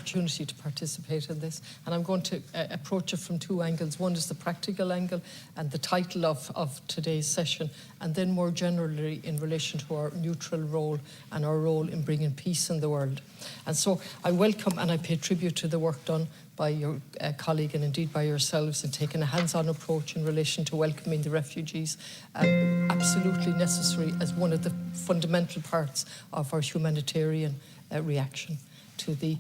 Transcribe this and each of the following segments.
opportunity to participate in this, and I'm going to approach it from two angles. One is the practical angle and the title of today's session, and then more generally in relation to our neutral role and our role in bringing peace in the world. And so I welcome and I pay tribute to the work done by your colleague and indeed by yourselves in taking a hands-on approach in relation to welcoming the refugees, absolutely necessary as one of the fundamental parts of our humanitarian reaction to the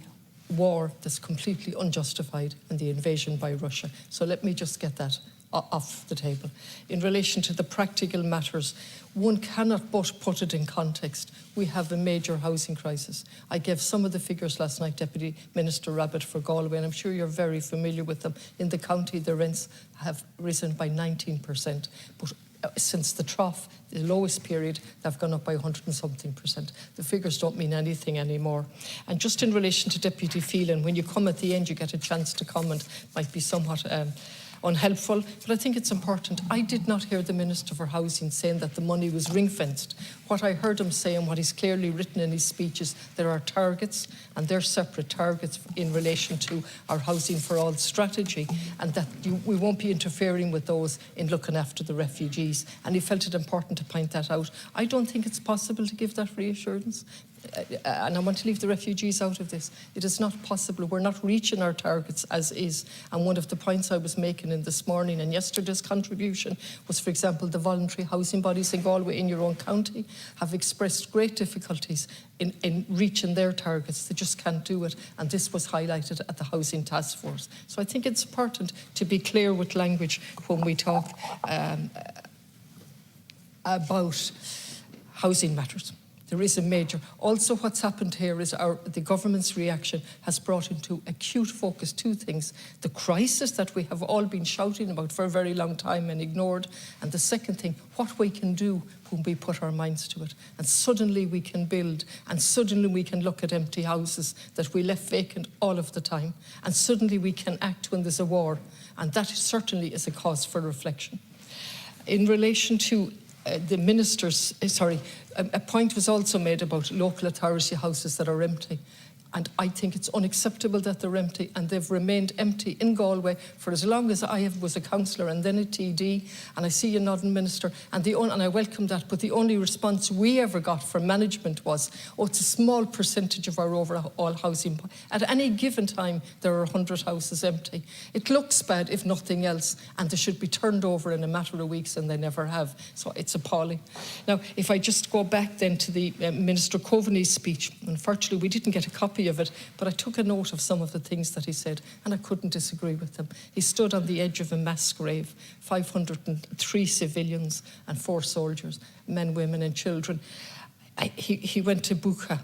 war that's completely unjustified and the invasion by Russia. So let me just get that off the table. In relation to the practical matters, one cannot but put it in context. We have a major housing crisis. I gave some of the figures last night, Deputy Minister Rabbitte for Galway, and I'm sure you're very familiar with them. In the county, the rents have risen by 19%, but since the trough, the lowest period, they've gone up by 100 and something percent. The figures don't mean anything anymore. And just in relation to Deputy Phelan, when you come at the end, you get a chance to comment, might be somewhat unhelpful, but I think it's important. I did not hear the Minister for Housing saying that the money was ring-fenced. What I heard him say, and what he's clearly written in his speech, is there are targets, and they're separate targets in relation to our Housing for All strategy, and that we won't be interfering with those in looking after the refugees. And he felt it important to point that out. I don't think it's possible to give that reassurance. And I want to leave the refugees out of this. It is not possible. We're not reaching our targets as is. And one of the points I was making in this morning and yesterday's contribution was, for example, the voluntary housing bodies in Galway, in your own county, have expressed great difficulties in reaching their targets. They just can't do it. And this was highlighted at the Housing Task Force. So I think it's important to be clear with language when we talk about housing matters. There is a major. Also, what's happened here is the government's reaction has brought into acute focus two things: the crisis that we have all been shouting about for a very long time and ignored, and the second thing, what we can do when we put our minds to it. And suddenly we can build, and suddenly we can look at empty houses that we left vacant all of the time, and suddenly we can act when there's a war, and that certainly is a cause for reflection. In relation to the ministers, a point was also made about local authority houses that are empty. And I think it's unacceptable that they're empty, and they've remained empty in Galway for as long as I was a councillor and then a TD, and I see you nodding, Minister, and I welcome that, but the only response we ever got from management was, oh, it's a small percentage of our overall housing. At any given time, there are 100 houses empty. It looks bad, if nothing else, and they should be turned over in a matter of weeks, and they never have. So it's appalling. Now, if I just go back then to the Minister Coveney's speech, unfortunately we didn't get a copy of it, but I took a note of some of the things that he said, and I couldn't disagree with them. He stood on the edge of a mass grave, 503 civilians and 4 soldiers, men, women and children. He went to Bucha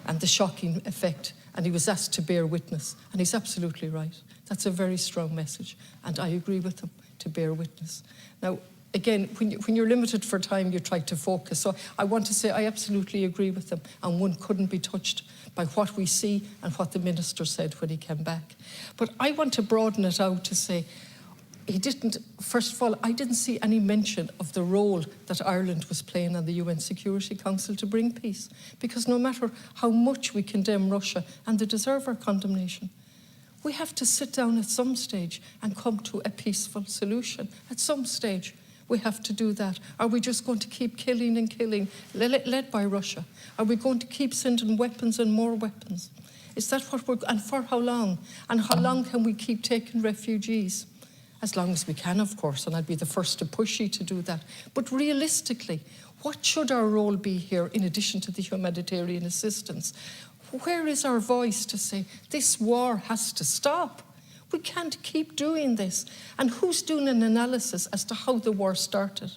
and the shocking effect, and he was asked to bear witness, and he's absolutely right. That's a very strong message, and I agree with him, to bear witness. Now, again, when you're limited for time, you try to focus. So I want to say I absolutely agree with them, and one couldn't be touched by what we see and what the Minister said when he came back. But I want to broaden it out to say, first of all, I didn't see any mention of the role that Ireland was playing on the UN Security Council to bring peace. Because no matter how much we condemn Russia, and they deserve our condemnation, we have to sit down at some stage and come to a peaceful solution. At some stage, we have to do that. Are we just going to keep killing and killing, led by Russia? Are we going to keep sending weapons and more weapons? Is that what and for how long? And how long can we keep taking refugees? As long as we can, of course, and I'd be the first to push you to do that. But realistically, what should our role be here in addition to the humanitarian assistance? Where is our voice to say, this war has to stop? We can't keep doing this. And who's doing an analysis as to how the war started?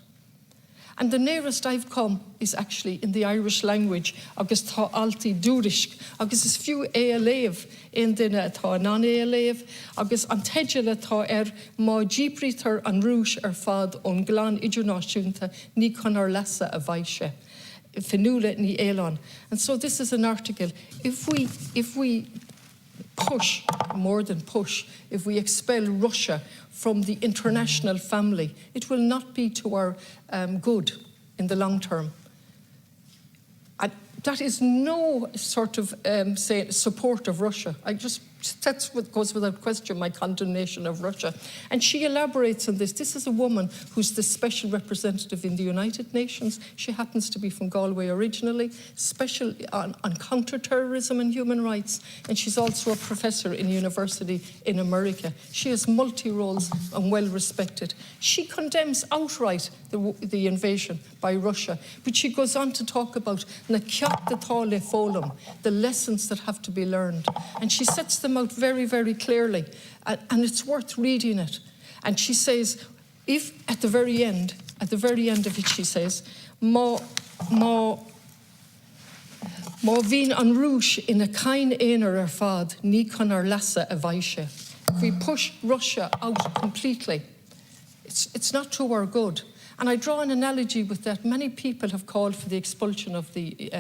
And the nearest I've come is actually in the Irish language, agus tá alti dúrisk, agus is few éalév in dine tá non-éalév, agus an teidjile tá má jíbritar an rúis fad on glán idirnáisiúnta ní chun ar lesa a bhaise. Finúla ní élan. And so this is an article. If we push, more than push, if we expel Russia from the international family, it will not be to our good in the long term. And that is no sort of say support of Russia. That's what goes without question, my condemnation of Russia. And she elaborates on this. This is a woman who's the special representative in the United Nations. She happens to be from Galway originally, special on counter-terrorism and human rights. And she's also a professor in a university in America. She has multi-roles and well respected. She condemns outright the invasion by Russia, but she goes on to talk about na ceacht atá le fólam, the lessons that have to be learned. And she sets them out very, very clearly, and it's worth reading it. And she says, if at the very end of it, she says, má bhín an rúis ina cain éonar fad, ní chun ar lasa a bhaise. If we push Russia out completely, it's not to our good. And I draw an analogy with that. Many people have called for the expulsion of the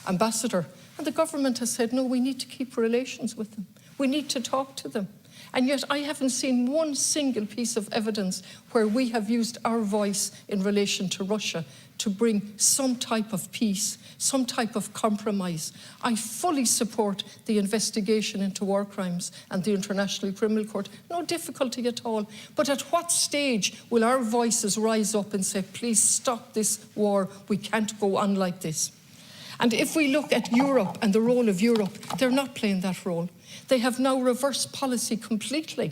ambassador, and the government has said, no, we need to keep relations with them. We need to talk to them. And yet I haven't seen one single piece of evidence where we have used our voice in relation to Russia to bring some type of peace, some type of compromise. I fully support the investigation into war crimes and the International Criminal Court. No difficulty at all. But at what stage will our voices rise up and say, please stop this war, we can't go on like this? And if we look at Europe and the role of Europe, they're not playing that role. They have now reversed policy completely.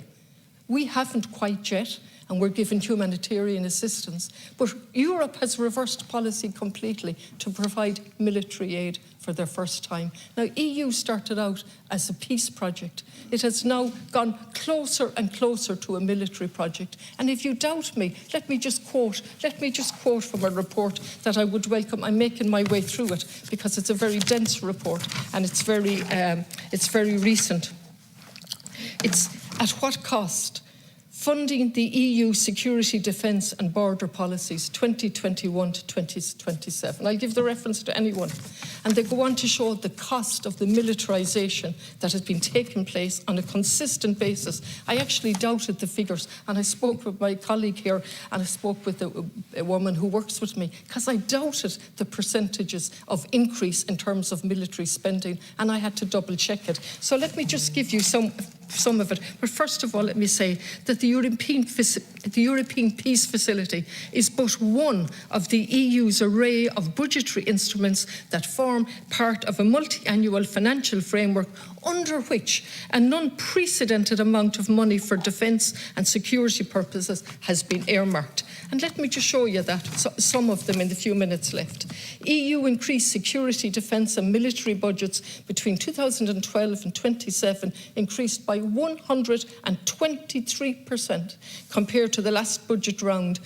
We haven't quite yet, and we're given humanitarian assistance. But Europe has reversed policy completely to provide military aid for their first time. Now, EU started out as a peace project. It has now gone closer and closer to a military project. And if you doubt me, let me just quote from a report that I would welcome. I'm making my way through it because it's a very dense report and it's very recent. It's at what cost? Funding the EU security, defence and border policies 2021 to 2027. I'll give the reference to anyone. And they go on to show the cost of the militarisation that has been taking place on a consistent basis. I actually doubted the figures, and I spoke with my colleague here, and I spoke with a woman who works with me, because I doubted the percentages of increase in terms of military spending, and I had to double check it. So let me just give you some of it. But first of all, let me say that the European Peace Facility is but one of the EU's array of budgetary instruments that form part of a multi-annual financial framework under which an unprecedented amount of money for defence and security purposes has been earmarked. And let me just show you that, some of them in the few minutes left. EU increased security, defence and military budgets between 2012 and 27 increased by 123% compared to the last budget round,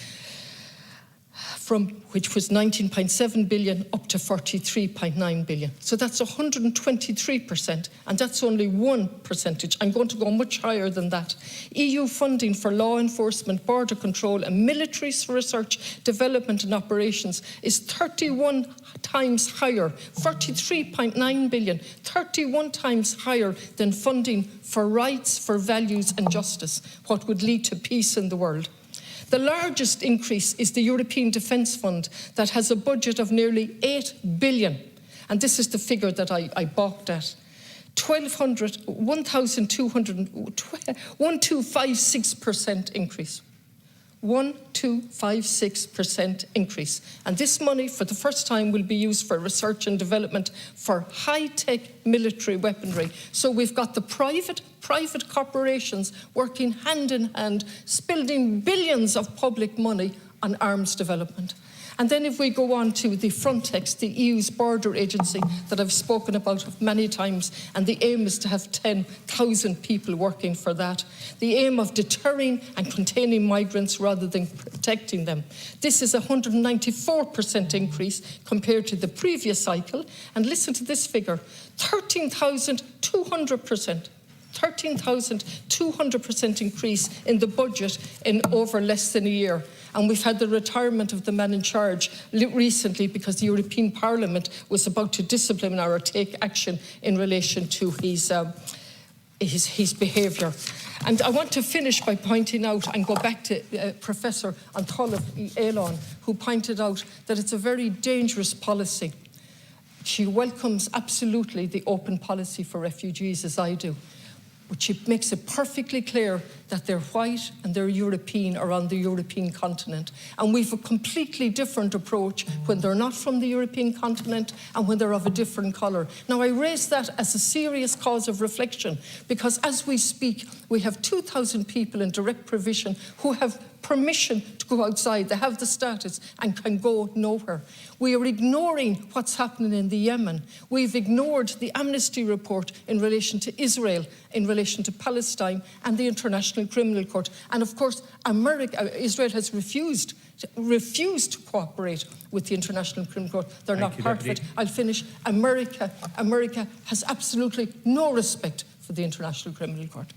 which was 19.7 billion up to 43.9 billion. So that's 123%, and that's only 1%. I'm going to go much higher than that. EU funding for law enforcement, border control and military research, development and operations is 31 times higher, 43.9 billion, 31 times higher than funding for rights, for values and justice, what would lead to peace in the world. The largest increase is the European Defence Fund that has a budget of nearly 8 billion. And this is the figure that I balked at. 1256% increase. 1256% increase. And this money, for the first time, will be used for research and development for high-tech military weaponry. So we've got the private corporations working hand in hand, spending billions of public money on arms development. And then if we go on to the Frontex, the EU's border agency that I've spoken about many times, and the aim is to have 10,000 people working for that. The aim of deterring and containing migrants rather than protecting them. This is a 194% increase compared to the previous cycle. And listen to this figure, 13,200%. 13,200% increase in the budget in over less than a year. And we've had the retirement of the man in charge recently because the European Parliament was about to discipline or take action in relation to his behaviour. And I want to finish by pointing out and go back to Professor Antollah Elon, who pointed out that it's a very dangerous policy She welcomes absolutely the open policy for refugees, as I do. But she makes it perfectly clear that they're white and they're European, or on the European continent. And we've a completely different approach when they're not from the European continent and when they're of a different colour. Now, I raise that as a serious cause of reflection, because as we speak, we have 2,000 people in direct provision who have permission to go outside. They have the status and can go nowhere. We are ignoring what's happening in the Yemen. We've ignored the Amnesty report in relation to Israel, in relation to Palestine and the International Criminal Court. And of course, Israel has refused to cooperate with the International Criminal Court. They're not part of it. I'll finish. America has absolutely no respect for the International Criminal Court.